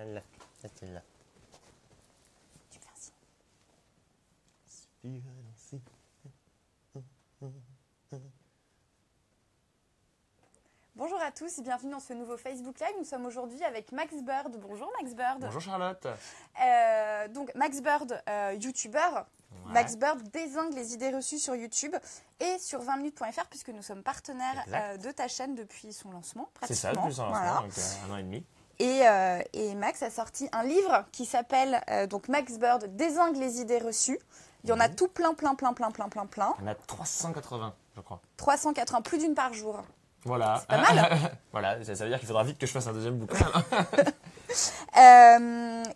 Voilà, c'est là. Tu me fais un signe. Suivez ainsi. Bonjour à tous et bienvenue dans ce nouveau Facebook Live. Nous sommes aujourd'hui avec Max Bird. Bonjour Max Bird. Bonjour Charlotte. Donc Max Bird, youtubeur. Ouais. Max Bird dézingue les idées reçues sur YouTube et sur 20minutes.fr puisque nous sommes partenaires de ta chaîne depuis son lancement. C'est ça, depuis son lancement, donc 1 an et demi. Et Max a sorti un livre qui s'appelle donc Max Bird dézingue les idées reçues. Il y en a tout plein. Il y en a 380, je crois. 380, plus d'une par jour. Voilà. C'est pas mal. Voilà, ça veut dire qu'il faudra vite que je fasse un deuxième bouquin.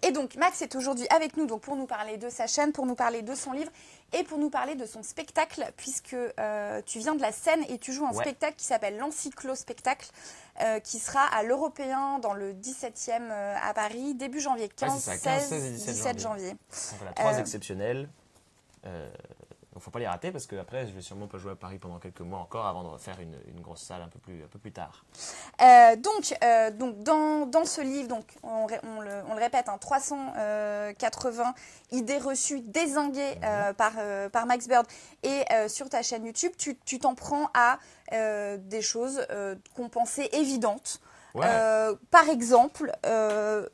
Et donc Max est aujourd'hui avec nous donc, pour nous parler de sa chaîne, pour nous parler de son livre et pour nous parler de son spectacle puisque tu viens de la Seine et tu joues un spectacle qui s'appelle l'Encyclo-spectacle qui sera à l'Européen dans le 17e à Paris début janvier, 15, 16 et 17 janvier. Donc voilà, 3 exceptionnels. Donc faut pas les rater parce qu'après je vais sûrement pas jouer à Paris pendant quelques mois encore avant de refaire une grosse salle un peu plus tard. Donc dans ce livre, donc, on le répète, 380 idées reçues dézinguées par Max Bird et sur ta chaîne YouTube, tu t'en prends à des choses qu'on pensait évidentes. Ouais. Par exemple,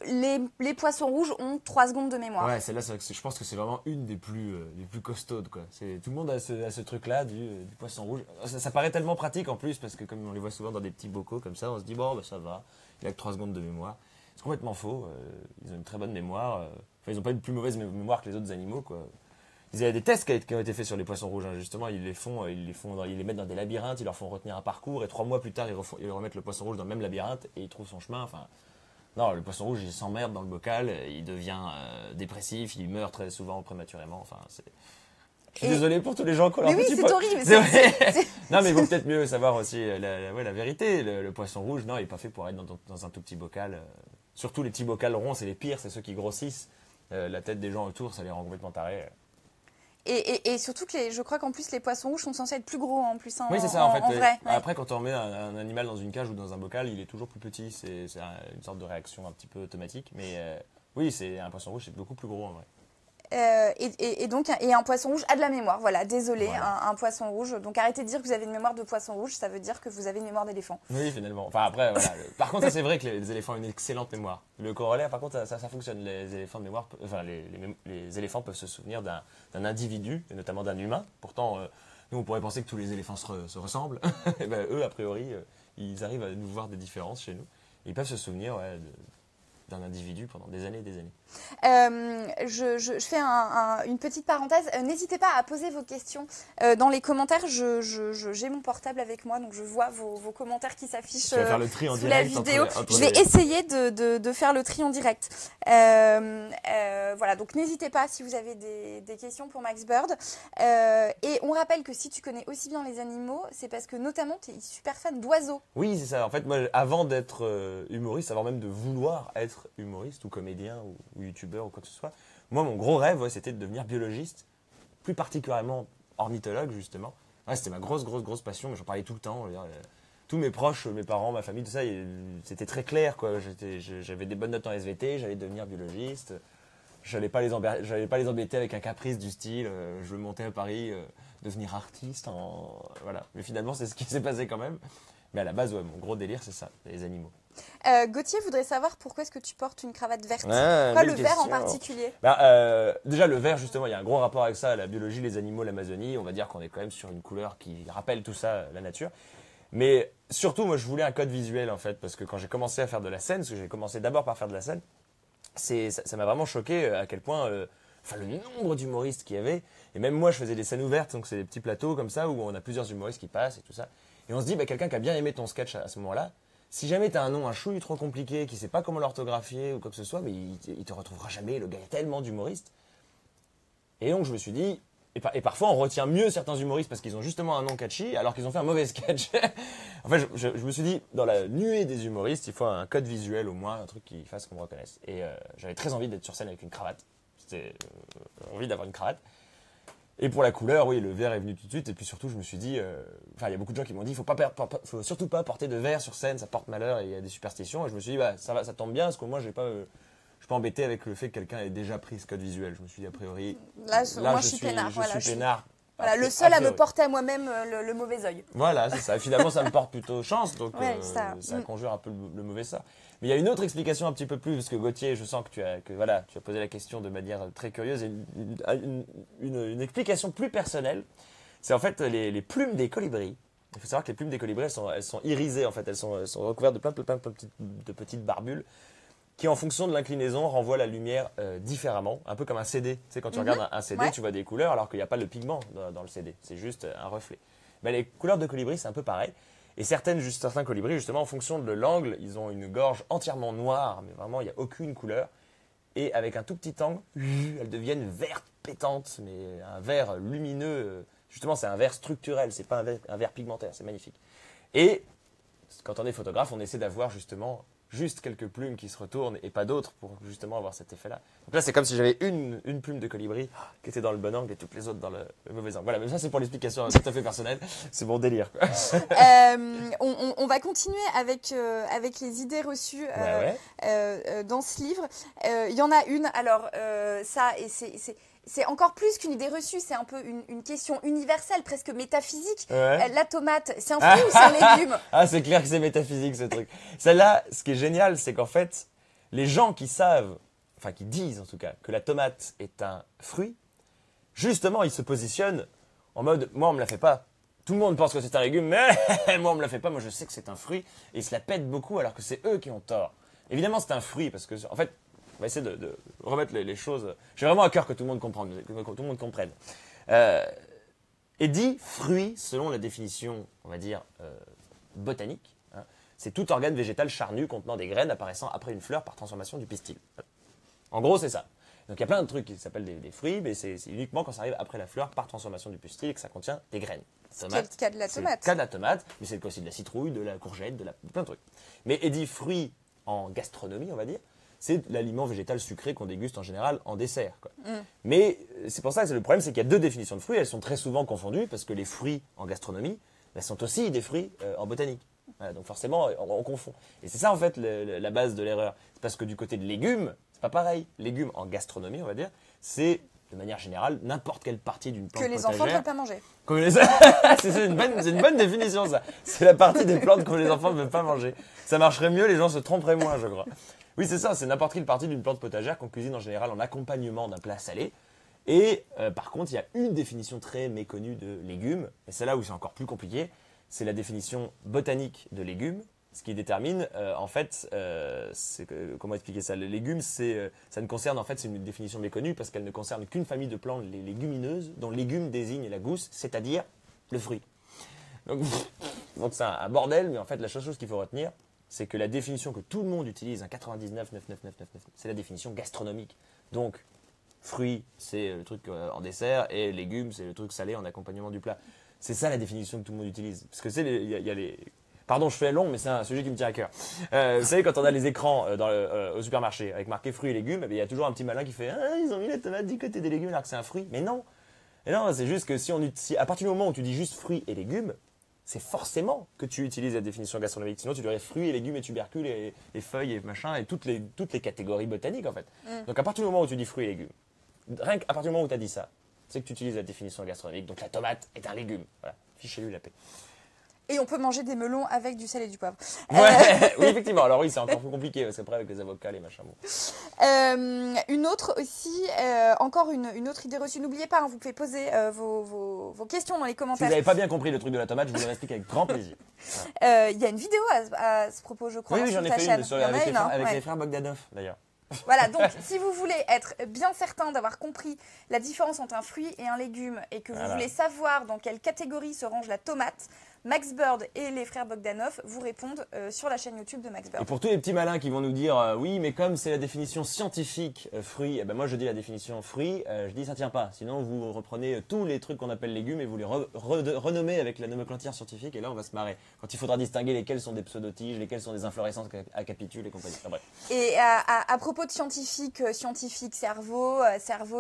les poissons rouges ont 3 secondes de mémoire. Ouais, celle-là, je pense que c'est vraiment une des plus costaudes, quoi. Tout le monde a ce truc-là du poisson rouge. Ça paraît tellement pratique en plus, parce que comme on les voit souvent dans des petits bocaux comme ça, on se dit, bon, bah, ça va, il a que 3 secondes de mémoire. C'est complètement faux. Ils ont une très bonne mémoire. Enfin, ils n'ont pas une plus mauvaise mémoire que les autres animaux, quoi. Il y a des tests qui ont été faits sur les poissons rouges, hein. Justement, ils les mettent dans des labyrinthes, ils leur font retenir un parcours, et 3 mois plus tard, ils remettent le poisson rouge dans le même labyrinthe, et il trouve son chemin. Enfin, non, le poisson rouge, il s'emmerde dans le bocal, il devient dépressif, il meurt très souvent prématurément. Enfin, je suis désolé pour tous les gens qui ont leur petit c'est horrible. Non, mais il vaut peut-être mieux savoir aussi la vérité. Le poisson rouge, non, il n'est pas fait pour être dans un tout petit bocal. Surtout les petits bocals ronds, c'est les pires, c'est ceux qui grossissent. La tête des gens autour, ça les rend complètement tarés. Et surtout que je crois qu'en plus les poissons rouges sont censés être plus gros en plus. Oui, c'est ça en fait. En vrai, après, quand on met un animal dans une cage ou dans un bocal, il est toujours plus petit. C'est une sorte de réaction un petit peu automatique. Mais oui, un poisson rouge, c'est beaucoup plus gros en vrai. Et un poisson rouge a de la mémoire. Voilà, désolé, voilà. un poisson rouge. Donc arrêtez de dire que vous avez une mémoire de poisson rouge, ça veut dire que vous avez une mémoire d'éléphant. Oui, finalement. Enfin après, voilà. Par contre, ça c'est vrai que les éléphants ont une excellente mémoire. Le corollaire, par contre, ça fonctionne. Les éléphants de mémoire, enfin les éléphants peuvent se souvenir d'un individu, et notamment d'un humain. Pourtant, nous on pourrait penser que tous les éléphants se ressemblent. Et ben, eux, a priori, ils arrivent à nous voir des différences chez nous. Ils peuvent se souvenir d'un individu pendant des années et des années. Je fais une petite parenthèse. N'hésitez pas à poser vos questions dans les commentaires. J'ai mon portable avec moi, donc je vois vos commentaires qui s'affichent sous la vidéo. Je vais essayer de faire le tri en direct. Voilà, donc n'hésitez pas si vous avez des questions pour Max Bird. Et on rappelle que si tu connais aussi bien les animaux, c'est parce que notamment tu es super fan d'oiseaux. Oui, c'est ça. En fait, moi, avant d'être humoriste, avant même de vouloir être humoriste ou comédien ou youtubeur ou quoi que ce soit, moi, mon gros rêve, c'était de devenir biologiste, plus particulièrement ornithologue, justement. Ouais, c'était ma grosse passion, mais j'en parlais tout le temps. Tous mes proches, mes parents, ma famille, tout ça, c'était très clair, quoi. J'avais des bonnes notes en SVT, j'allais devenir biologiste. J'allais pas les embêter avec un caprice du style, je veux monter à Paris, devenir artiste. Voilà. Mais finalement, c'est ce qui s'est passé quand même. Mais à la base, ouais, mon gros délire, c'est ça, les animaux. Gauthier voudrait savoir pourquoi est-ce que tu portes une cravate verte. Pourquoi le vert en particulier? Déjà, le vert, justement, il y a un gros rapport avec ça, la biologie, les animaux, l'Amazonie. On va dire qu'on est quand même sur une couleur qui rappelle tout ça, la nature. Mais surtout, moi, je voulais un code visuel, en fait, parce que quand j'ai commencé à faire de la scène, parce que j'ai commencé d'abord par faire de la scène, ça m'a vraiment choqué à quel point, le nombre d'humoristes qu'il y avait. Et même moi, je faisais des scènes ouvertes, donc c'est des petits plateaux comme ça, où on a plusieurs humoristes qui passent et tout ça. Et on se dit, quelqu'un qui a bien aimé ton sketch à ce moment-là, si jamais tu as un nom, un chouille trop compliqué, qui sait pas comment l'orthographier ou quoi que ce soit, mais il te retrouvera jamais. Le gars est tellement d'humoristes. Et donc je me suis dit, et parfois on retient mieux certains humoristes parce qu'ils ont justement un nom catchy, alors qu'ils ont fait un mauvais sketch. En fait, je me suis dit, dans la nuée des humoristes, il faut un code visuel au moins, un truc qui fasse qu'on me reconnaisse. Et j'avais très envie d'être sur scène avec une cravate. C'était envie d'avoir une cravate. Et pour la couleur, oui, le vert est venu tout de suite. Et puis surtout, je me suis dit, il y a beaucoup de gens qui m'ont dit, faut surtout pas porter de vert sur scène, ça porte malheur et il y a des superstitions. Et je me suis dit, ça tombe bien, parce que moi, j'ai pas pas embêté avec le fait que quelqu'un ait déjà pris ce code visuel. Je me suis dit, a priori, moi, je suis peinard. Je suis peinard. Voilà, le seul à me porter à moi-même le mauvais œil. Voilà, c'est ça. Finalement, ça me porte plutôt chance, donc ça conjure un peu le mauvais sort. Mais il y a une autre explication un petit peu plus, parce que Gauthier, je sens que tu as posé la question de manière très curieuse, et une explication plus personnelle. C'est en fait les plumes des colibris. Il faut savoir que les plumes des colibris, elles sont irisées, en fait. Elles sont recouvertes de plein de petites barbules qui, en fonction de l'inclinaison, renvoient la lumière différemment, un peu comme un CD. Tu sais, quand tu regardes un CD, tu vois des couleurs, alors qu'il n'y a pas le pigment dans le CD. C'est juste un reflet. Ben, les couleurs de colibri, c'est un peu pareil. Et certains colibris, justement, en fonction de l'angle, ils ont une gorge entièrement noire, mais vraiment, il n'y a aucune couleur. Et avec un tout petit angle, elles deviennent vertes pétantes, mais un vert lumineux. Justement, c'est un vert structurel, c'est pas un vert pigmentaire, c'est magnifique. Et quand on est photographe, on essaie d'avoir justement juste quelques plumes qui se retournent et pas d'autres pour justement avoir cet effet-là. Donc là, c'est comme si j'avais une plume de colibri qui était dans le bon angle et toutes les autres dans le mauvais angle. Voilà, mais ça, c'est pour l'explication tout à fait personnelle. C'est mon délire, quoi. On va continuer avec les idées reçues dans ce livre. Il y en a une, alors ça, et c'est encore plus qu'une idée reçue, c'est un peu une question universelle, presque métaphysique. La tomate, c'est un fruit ou c'est un légume? Ah, c'est clair que c'est métaphysique, ce truc. Celle-là, ce qui est génial, c'est qu'en fait, les gens qui savent, enfin qui disent en tout cas, que la tomate est un fruit, justement, ils se positionnent en mode, moi, on me la fait pas. Tout le monde pense que c'est un légume, mais moi, on me la fait pas. Moi, je sais que c'est un fruit. Et ils se la pètent beaucoup alors que c'est eux qui ont tort. Évidemment, c'est un fruit parce que, en fait, on va essayer de remettre les choses. J'ai vraiment à cœur que tout le monde comprenne. Et dit fruit, selon la définition, on va dire, botanique, hein, c'est tout organe végétal charnu contenant des graines apparaissant après une fleur par transformation du pistil. En gros, c'est ça. Donc il y a plein de trucs qui s'appellent des fruits, mais c'est uniquement quand ça arrive après la fleur par transformation du pistil et que ça contient des graines. C'est le cas de la tomate. C'est le cas de la tomate, mais c'est le cas aussi de la citrouille, de la courgette, de plein de trucs. Mais et dit fruit en gastronomie, on va dire, c'est l'aliment végétal sucré qu'on déguste en général en dessert, quoi. Mais c'est pour ça que le problème, c'est qu'il y a deux définitions de fruits. Elles sont très souvent confondues parce que les fruits en gastronomie sont aussi des fruits en botanique. Voilà, donc forcément, on confond. Et c'est ça en fait la base de l'erreur. C'est parce que du côté de légumes, c'est pas pareil. Légumes en gastronomie, on va dire, c'est de manière générale n'importe quelle partie d'une plante que les potagère, enfants ne veulent pas manger. C'est une bonne définition, ça. C'est la partie des plantes que les enfants ne veulent pas manger. Ça marcherait mieux, les gens se tromperaient moins, je crois. Oui, c'est ça, c'est n'importe quelle partie d'une plante potagère qu'on cuisine en général en accompagnement d'un plat salé. Et par contre, il y a une définition très méconnue de légumes, et c'est là où c'est encore plus compliqué, c'est la définition botanique de légumes, ce qui détermine, comment expliquer ça? Le légume, ça ne concerne, en fait, c'est une définition méconnue parce qu'elle ne concerne qu'une famille de plantes, les légumineuses, dont légume désigne la gousse, c'est-à-dire le fruit. Donc c'est un bordel, mais en fait, la seule chose qu'il faut retenir, c'est que la définition que tout le monde utilise, un 99,99999, c'est la définition gastronomique. Donc, fruits, c'est le truc en dessert, et légumes, c'est le truc salé en accompagnement du plat. C'est ça la définition que tout le monde utilise. Parce que il y a les... Pardon, je fais long, mais c'est un sujet qui me tient à cœur. Vous savez, quand on a les écrans au supermarché avec marqué fruits et légumes, il y a toujours un petit malin qui fait « Ah, ils ont mis la tomate du côté des légumes alors que c'est un fruit. » Mais non. Et non, c'est juste que si à partir du moment où tu dis juste fruits et légumes, c'est forcément que tu utilises la définition gastronomique. Sinon, tu dirais fruits et légumes et tubercules et feuilles et machin et toutes les catégories botaniques, en fait. Donc, à partir du moment où tu dis fruits et légumes, rien qu'à partir du moment où tu as dit ça, c'est que tu utilises la définition gastronomique. Donc, la tomate est un légume. Voilà. Fichez-lui la paix. Et on peut manger des melons avec du sel et du poivre. Ouais, oui, effectivement. Alors oui, c'est encore plus compliqué parce qu'après, avec les avocats, les machins. Bon. Une autre aussi, encore une autre idée reçue. N'oubliez pas, vous pouvez poser vos questions dans les commentaires. Si vous n'avez pas bien compris le truc de la tomate, je vous l'explique avec grand plaisir. Il y a une vidéo à ce propos, je crois. Oui, j'en ai fait une avec les frères Bogdanov, d'ailleurs. Voilà, donc si vous voulez être bien certain d'avoir compris la différence entre un fruit et un légume et que vous voulez savoir dans quelle catégorie se range la tomate, Max Bird et les frères Bogdanov vous répondent sur la chaîne YouTube de Max Bird. Et pour tous les petits malins qui vont nous dire oui, mais comme c'est la définition scientifique fruit, eh ben moi je dis la définition fruit, je dis ça tient pas. Sinon vous reprenez tous les trucs qu'on appelle légumes et vous les renommez avec la nomenclature scientifique et là on va se marrer. Quand il faudra distinguer lesquels sont des pseudotiges, lesquels sont des inflorescences à capitules et compagnie. Enfin, bref. Et à propos de scientifique, cerveau,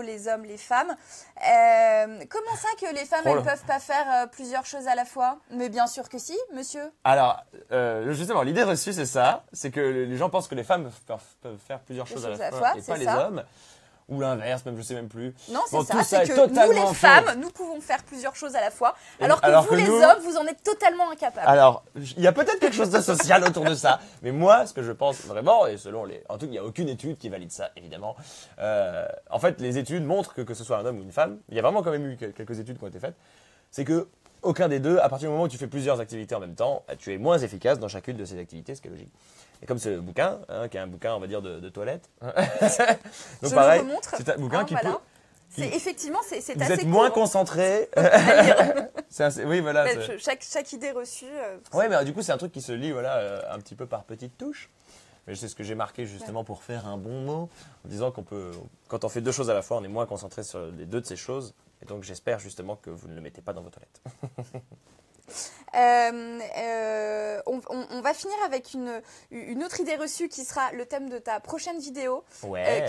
les hommes, les femmes, comment ça que les femmes elles peuvent pas faire plusieurs choses à la fois? Mais bien sûr que si, monsieur. Alors, justement, l'idée reçue, c'est ça. C'est que les gens pensent que les femmes peuvent faire plusieurs choses à la fois et pas les hommes. Ou l'inverse, même je sais même plus. Non, c'est bon, ça, c'est que nous les femmes, nous pouvons faire plusieurs choses à la fois, alors que vous les hommes, vous en êtes totalement incapables. Alors, il y a peut-être quelque chose de social autour de ça, mais moi, ce que je pense vraiment, et selon les... En tout cas, il n'y a aucune étude qui valide ça, évidemment. En fait, les études montrent que ce soit un homme ou une femme, il y a vraiment quand même eu quelques études qui ont été faites, c'est que aucun des deux, à partir du moment où tu fais plusieurs activités en même temps, tu es moins efficace dans chacune de ces activités, ce qui est logique. Et comme ce bouquin, qui est un bouquin, on va dire, de toilette. Donc pareil, c'est un bouquin qui voilà. peut... Effectivement, c'est assez court. Vous êtes moins concentré. Oui, voilà. Chaque idée reçue. Oui, mais du coup, c'est un truc qui se lit un petit peu par petites touches. Mais c'est ce que j'ai marqué justement pour faire un bon mot, en disant qu'on peut, quand on fait deux choses à la fois, on est moins concentré sur les deux de ces choses. Et donc, j'espère justement que vous ne le mettez pas dans vos toilettes. On va finir avec une autre idée reçue qui sera le thème de ta prochaine vidéo,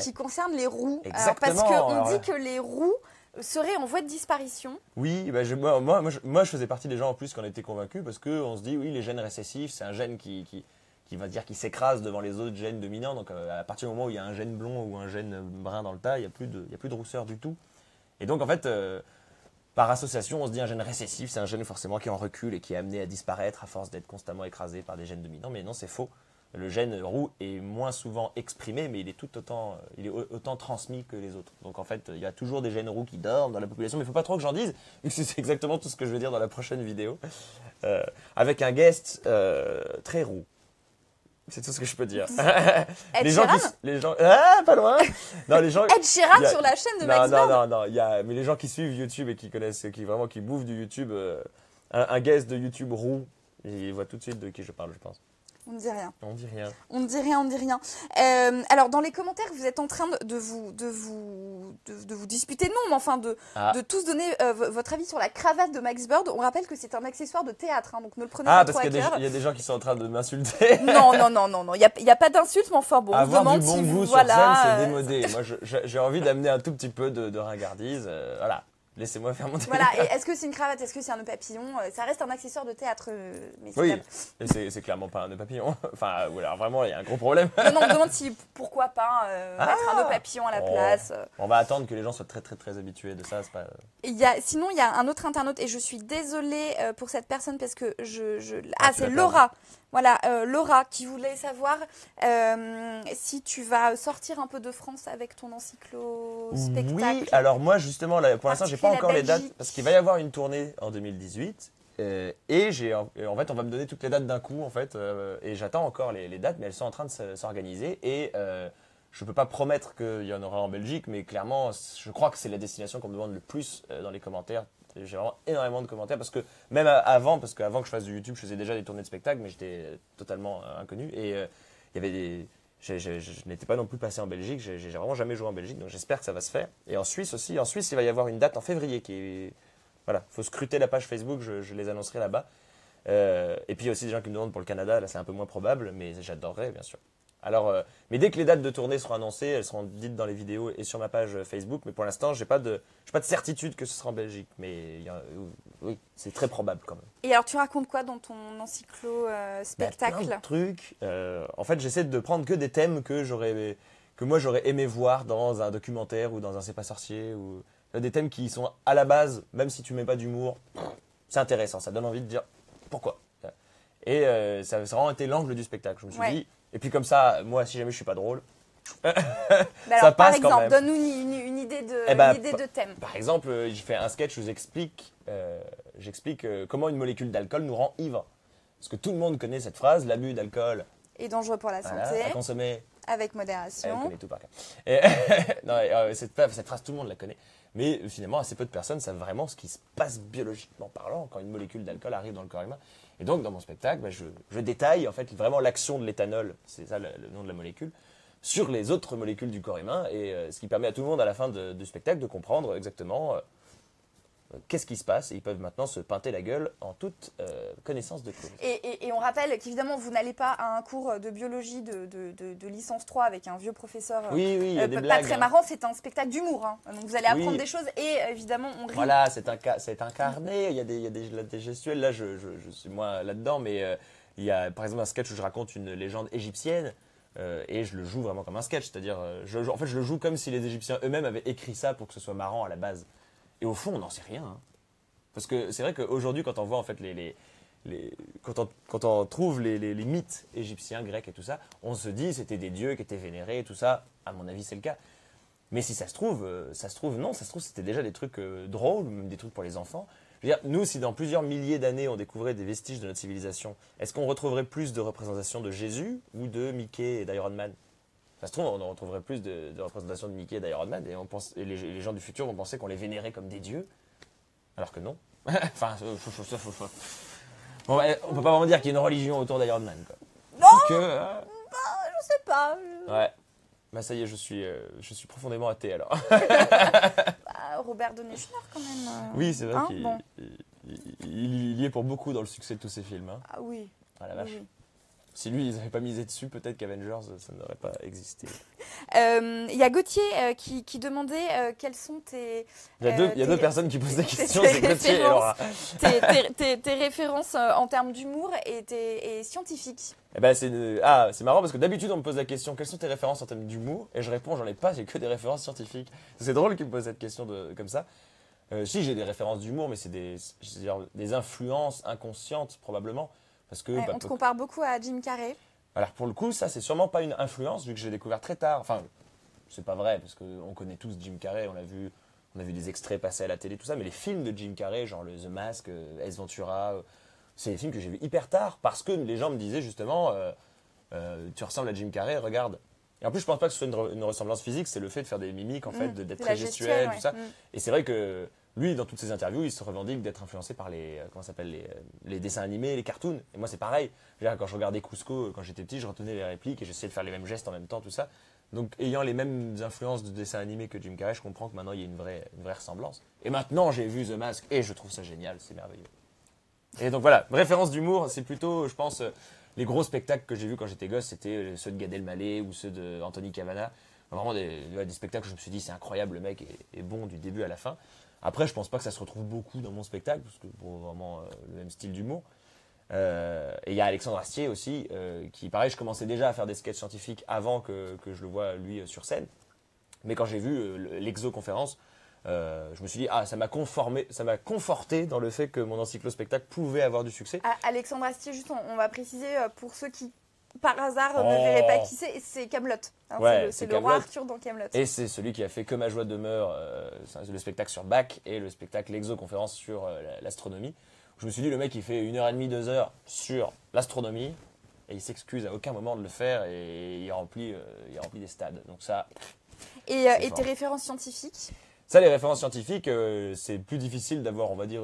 qui concerne les roues. Exactement. Parce qu'on dit que les roues seraient en voie de disparition. Oui, bah moi, je faisais partie des gens en plus qui en étaient convaincus parce qu'on se dit, oui, les gènes récessifs, c'est un gène qui va dire qui s'écrase devant les autres gènes dominants. Donc à partir du moment où il y a un gène blond ou un gène brun dans le tas, il n'y a plus de rousseur du tout. Et donc en fait... par association, on se dit un gène récessif, c'est un gène forcément qui est en recul et qui est amené à disparaître à force d'être constamment écrasé par des gènes dominants. Mais non, c'est faux. Le gène roux est moins souvent exprimé, mais il est autant transmis que les autres. Donc en fait, il y a toujours des gènes roux qui dorment dans la population, mais il ne faut pas trop que j'en dise, vu que c'est exactement tout ce que je vais dire dans la prochaine vidéo, avec un guest très roux. C'est tout ce que je peux dire. Ed Sheeran pas loin. Non, les gens. Ed Sheeran sur la chaîne de Max Bird. Non. Mais les gens qui suivent YouTube et qui connaissent, qui bouffent du YouTube, un guest de YouTube roux, ils voient tout de suite de qui je parle, je pense. On ne dit rien. On dit rien. On ne dit rien. Alors, dans les commentaires, vous êtes en train de vous disputer, non, mais enfin de tous donner votre avis sur la cravate de Max Bird. On rappelle que c'est un accessoire de théâtre, donc ne le prenez pas trop à cœur. Parce qu'il y a des gens qui sont en train de m'insulter. Non. Il n'y a pas d'insulte, mais enfin bon, avoir on se demande du bon si goût sur scène, c'est démodé. Moi, j'ai envie d'amener un tout petit peu de ringardise. Voilà. Laissez-moi faire mon délire. Voilà, et est-ce que c'est une cravate, est-ce que c'est un nœud papillon? Ça reste un accessoire de théâtre, oui, et c'est clairement pas un nœud papillon. Enfin, alors vraiment, il y a un gros problème. Non, on me demande pourquoi pas mettre un nœud papillon à la place. On va attendre que les gens soient très très très habitués de ça. C'est pas... Sinon, il y a un autre internaute, et je suis désolée pour cette personne parce que c'est Laura. Voilà, Laura qui voulait savoir si tu vas sortir un peu de France avec ton encyclo-spectacle. Oui, alors moi justement, là, pour l'instant, j'ai pas encore les dates parce qu'il va y avoir une tournée en 2018 et en fait, on va me donner toutes les dates d'un coup en fait et j'attends encore les dates, mais elles sont en train de s'organiser et je peux pas promettre qu'il y en aura en Belgique, mais clairement, je crois que c'est la destination qu'on me demande le plus dans les commentaires. J'ai vraiment énormément de commentaires parce que même avant que je fasse du YouTube, je faisais déjà des tournées de spectacles, mais j'étais totalement inconnu et il y avait des... Je n'étais pas non plus passé en Belgique, j'ai vraiment jamais joué en Belgique, donc j'espère que ça va se faire. Et en Suisse aussi, il va y avoir une date en février qui est... Voilà, il faut scruter la page Facebook, je les annoncerai là-bas. Et puis il y a aussi des gens qui me demandent pour le Canada, là c'est un peu moins probable, mais j'adorerais bien sûr. Alors, mais dès que les dates de tournée seront annoncées, elles seront dites dans les vidéos et sur ma page Facebook. Mais pour l'instant, j'ai pas de certitude que ce sera en Belgique. Mais oui, c'est très probable quand même. Et alors, tu racontes quoi dans ton encyclo-spectacle? Plein de trucs. En fait, j'essaie de prendre que des thèmes que moi j'aurais aimé voir dans un documentaire ou dans un C'est pas sorcier. Ou des thèmes qui sont à la base, même si tu mets pas d'humour, c'est intéressant. Ça donne envie de dire pourquoi. Et ça a vraiment été l'angle du spectacle. Je me suis dit... Et puis comme ça, moi, si jamais je suis pas drôle, alors, ça passe par exemple, quand même. donne-nous une idée de thème. Par exemple, je fais un sketch où j'explique comment une molécule d'alcool nous rend ivre. Parce que tout le monde connaît cette phrase, l'abus d'alcool est dangereux pour la santé. À consommer avec modération. Elle connaît tout par cœur. Non, cette phrase, tout le monde la connaît. Mais finalement, assez peu de personnes savent vraiment ce qui se passe biologiquement parlant quand une molécule d'alcool arrive dans le corps humain. Et donc, dans mon spectacle, je détaille en fait vraiment l'action de l'éthanol, c'est ça le nom de la molécule, sur les autres molécules du corps humain, et ce qui permet à tout le monde à la fin du spectacle de comprendre exactement qu'est-ce qui se passe, et ils peuvent maintenant se pinter la gueule en toute connaissance de cause. Et on rappelle qu'évidemment, vous n'allez pas à un cours de biologie de licence 3 avec un vieux professeur il y a des pas blagues, très marrant, c'est un spectacle d'humour. Hein. Donc vous allez apprendre des choses et évidemment, on rit. Voilà, c'est incarné, il y a des gestuels, là je suis moins là-dedans, mais il y a par exemple un sketch où je raconte une légende égyptienne, et je le joue vraiment comme un sketch, c'est-à-dire, je le joue comme si les Égyptiens eux-mêmes avaient écrit ça pour que ce soit marrant à la base. Et au fond, on n'en sait rien. Hein. Parce que c'est vrai qu'aujourd'hui, quand on voit en fait quand on trouve les mythes égyptiens, grecs et tout ça, on se dit c'était des dieux qui étaient vénérés et tout ça. À mon avis, c'est le cas. Mais si ça se trouve, non, ça se trouve c'était déjà des trucs drôles, même des trucs pour les enfants. Je veux dire, nous, si dans plusieurs milliers d'années on découvrait des vestiges de notre civilisation, est-ce qu'on retrouverait plus de représentations de Jésus ou de Mickey et d'Iron Man? Ça se trouve, on retrouverait plus de représentations de Mickey et d'Iron Man, et les gens du futur vont penser qu'on les vénérait comme des dieux, alors que non. Enfin, on peut pas vraiment dire qu'il y a une religion autour d'Iron Man, quoi. Non, je sais pas. Ouais. Bah ça y est, je suis profondément athée alors. Robert Downey Jr. quand même. Oui, c'est vrai qu'il y est pour beaucoup dans le succès de tous ces films. Hein. Ah oui. Ah la vache. Oui. Si lui, ils n'avaient pas misé dessus, peut-être qu'Avengers, ça n'aurait pas existé. Il y a Gauthier qui demandait quels sont tes... Il y a deux personnes qui posent des questions, c'est Gauthier et Laura. tes références en termes d'humour et scientifiques. Eh ben, c'est marrant parce que d'habitude, on me pose la question, quelles sont tes références en termes d'humour? Et je réponds, j'en ai pas, j'ai que des références scientifiques. C'est drôle qu'ils me posent cette question comme ça. Si, j'ai des références d'humour, mais c'est des influences inconscientes, probablement. Parce que, on te compare beaucoup à Jim Carrey. Alors pour le coup, ça c'est sûrement pas une influence vu que je l'ai découvert très tard. Enfin, c'est pas vrai parce qu'on connaît tous Jim Carrey, on a vu des extraits passer à la télé, tout ça. Mais les films de Jim Carrey, genre The Mask, Ace Ventura, c'est des films que j'ai vus hyper tard parce que les gens me disaient justement, tu ressembles à Jim Carrey, regarde. Et en plus, je pense pas que ce soit une ressemblance physique, c'est le fait de faire des mimiques en fait, d'être très gestuel, tout ça. Et c'est vrai que lui, dans toutes ses interviews, il se revendique d'être influencé par les dessins animés, les cartoons. Et moi, c'est pareil. Quand je regardais Cusco, quand j'étais petit, je retenais les répliques et j'essayais de faire les mêmes gestes en même temps, tout ça. Donc, ayant les mêmes influences de dessins animés que Jim Carrey, je comprends que maintenant, il y a une vraie ressemblance. Et maintenant, j'ai vu The Mask et je trouve ça génial, c'est merveilleux. Et donc voilà, référence d'humour, c'est plutôt, je pense, les gros spectacles que j'ai vus quand j'étais gosse, c'était ceux de Gad Elmaleh ou ceux d'Anthony Cavana. Vraiment des spectacles où je me suis dit, c'est incroyable, le mec est bon du début à la fin. Après, je pense pas que ça se retrouve beaucoup dans mon spectacle, parce que pour vraiment le même style d'humour. Et il y a Alexandre Astier aussi, qui, pareil, je commençais déjà à faire des sketchs scientifiques avant que je le voie, lui, sur scène. Mais quand j'ai vu l'exoconférence, je me suis dit, ça m'a conforté dans le fait que mon encyclo-spectacle pouvait avoir du succès. Alexandre Astier, juste, on va préciser, pour ceux qui, par hasard, ne verraient pas qui c'est Kaamelott. Hein, ouais, c'est le roi Arthur dans Kaamelott. Et c'est celui qui a fait Que ma joie demeure, le spectacle sur Bach et le spectacle l'exoconférence sur l'astronomie. Je me suis dit, le mec, il fait 1h30, 2h sur l'astronomie et il s'excuse à aucun moment de le faire et il remplit des stades. Donc ça. Et tes références scientifiques? Ça, les références scientifiques, c'est plus difficile d'avoir, on va dire,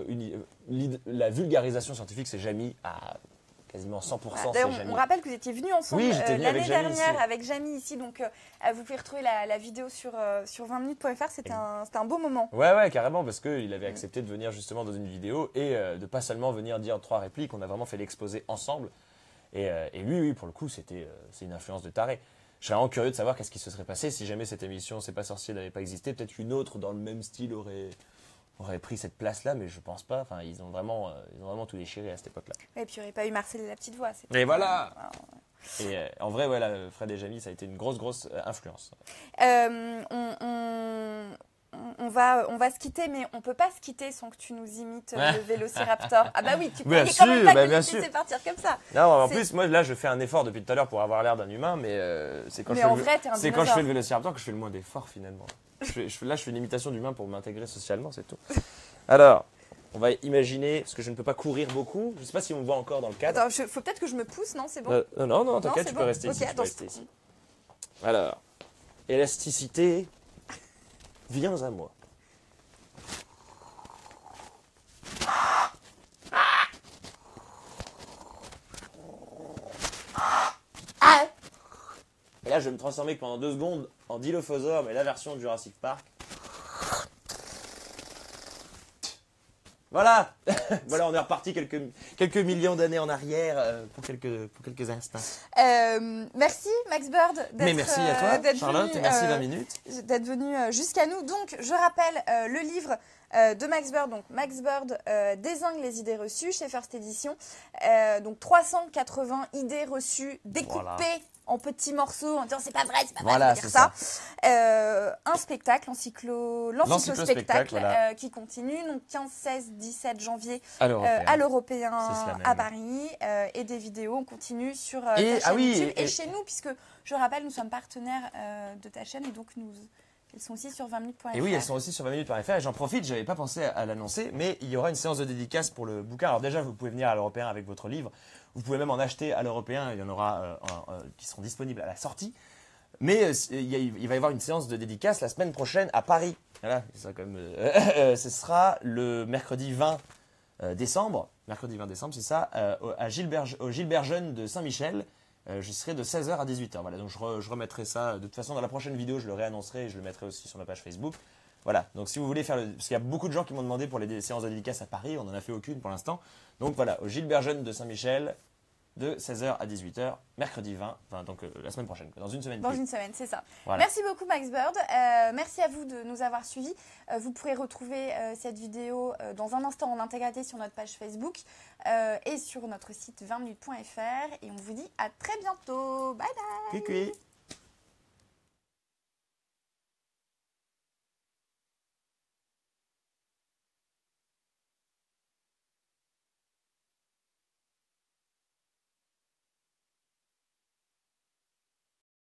la vulgarisation scientifique, c'est Jamy à quasiment 100%. D'ailleurs, on rappelle que vous étiez venus ensemble l'année dernière avec Jamy ici, donc vous pouvez retrouver la vidéo sur 20minutes.fr, c'était un beau moment. Ouais, carrément, parce qu'il avait accepté de venir justement dans une vidéo et de pas seulement venir dire 3 répliques, on a vraiment fait l'exposé ensemble. Et lui, oui, pour le coup, c'est une influence de taré. Je serais vraiment curieux de savoir qu'est-ce qui se serait passé si jamais cette émission C'est pas sorcier n'avait pas existé. Peut-être qu'une autre dans le même style aurait pris cette place-là, mais je pense pas. Enfin, ils ont vraiment tout déchiré à cette époque-là. Et puis il n'y aurait pas eu Marcel et la petite voix. Et voilà. Et en vrai, voilà, Fred et Jamy, ça a été une grosse influence. On va se quitter, mais on peut pas se quitter sans que tu nous imites le Vélociraptor. Ah bah oui, tu peux quand même pas que tu sais partir comme ça. Non, en plus, moi là, je fais un effort depuis tout à l'heure pour avoir l'air d'un humain, mais c'est quand je fais le Vélociraptor que je fais le moins d'efforts finalement. Là, je fais une imitation d'humain pour m'intégrer socialement, c'est tout. Alors, on va imaginer, parce que je ne peux pas courir beaucoup. Je ne sais pas si on me voit encore dans le cadre. Attends, faut peut-être que je me pousse, non? C'est bon? Non, t'inquiète, tu peux rester ici. Alors, élasticité, viens à moi. Et là, je vais me transformer pendant 2 secondes en Dilophosaure, mais la version de Jurassic Park. Voilà, voilà, on est reparti quelques millions d'années en arrière pour quelques instants. Merci Max Bird Mais merci à toi, Charlotte, et merci 20 minutes. D'être venu jusqu'à nous. Donc, je rappelle le livre de Max Bird. Donc, Max Bird dézingue les idées reçues chez First Edition. Donc, 380 idées reçues découpées en petits morceaux en disant c'est pas vrai, c'est pas vrai, voilà, faut dire ça. Un spectacle, l'encyclo-spectacle voilà. Qui continue, donc 15, 16, 17 janvier à l'Européen à Paris et des vidéos, on continue sur ta chaîne YouTube et chez nous, puisque je rappelle, nous sommes partenaires de ta chaîne et donc elles sont aussi sur 20minutes.fr. Et oui, elles sont aussi sur 20minutes.fr et j'en profite, j'avais pas pensé à l'annoncer, mais il y aura une séance de dédicace pour le bouquin. Alors déjà, vous pouvez venir à l'Européen avec votre livre. Vous pouvez même en acheter à l'Européen, il y en aura qui seront disponibles à la sortie. Mais il va y avoir une séance de dédicace la semaine prochaine à Paris. Voilà, ce sera le mercredi 20 décembre. Mercredi 20 décembre, c'est ça, au Gilbert Jeune de Saint-Michel. Je serai de 16h à 18h. Voilà, donc je remettrai ça. De toute façon, dans la prochaine vidéo, je le réannoncerai et je le mettrai aussi sur ma page Facebook. Voilà, donc si vous voulez faire parce qu'il y a beaucoup de gens qui m'ont demandé pour les séances de dédicace à Paris, on n'en a fait aucune pour l'instant. Donc voilà, au Gilbert Jeune de Saint-Michel, de 16h à 18h, mercredi 20, donc la semaine prochaine, dans une semaine. Dans une semaine, c'est ça. Voilà. Merci beaucoup Max Bird, merci à vous de nous avoir suivis. Vous pourrez retrouver cette vidéo dans un instant en intégralité sur notre page Facebook et sur notre site 20minutes.fr et on vous dit à très bientôt. Bye bye. Cui, cui.